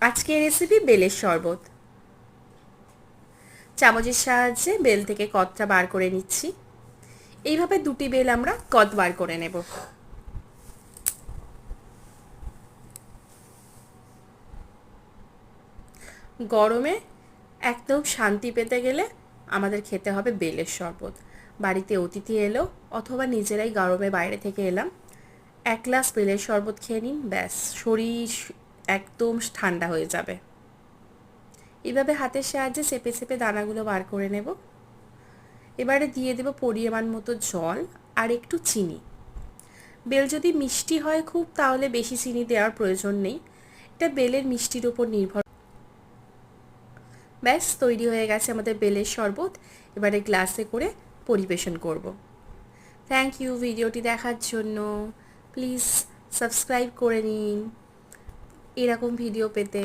আজকের রেসিপি বেলের শরবত। চামচের সাহায্যে বেল থেকে কদটা বার করে নিচ্ছি। এইভাবে দুটি বেল আমরা কদ বার করে নেব। গরমে একদম শান্তি পেতে গেলে আমাদের খেতে হবে বেলের শরবত। বাড়িতে অতিথি এলো অথবা নিজেরাই গরমে বাইরে থেকে এলাম, এক গ্লাস বেলের শরবত খেয়ে নিন, ব্যাস শরীর একদম ঠান্ডা হয়ে যাবে। এভাবে হাতের সাহায্যে চেপে চেপে দানাগুলো বার করে নেব। এবারে দিয়ে দেব পরিমাণ মতো জল আর একটু চিনি। বেল যদি মিষ্টি হয় খুব, তাহলে বেশি চিনি দেওয়ার প্রয়োজন নেই, এটা বেলের মিষ্টির উপর নির্ভর। ব্যাস তৈরি হয়ে গেছে আমাদের বেলের শরবত। এবারে গ্লাসে করে পরিবেশন করব। থ্যাংক ইউ ভিডিওটি দেখার জন্য। প্লিজ সাবস্ক্রাইব করে নিন এরকম ভিডিও পেতে।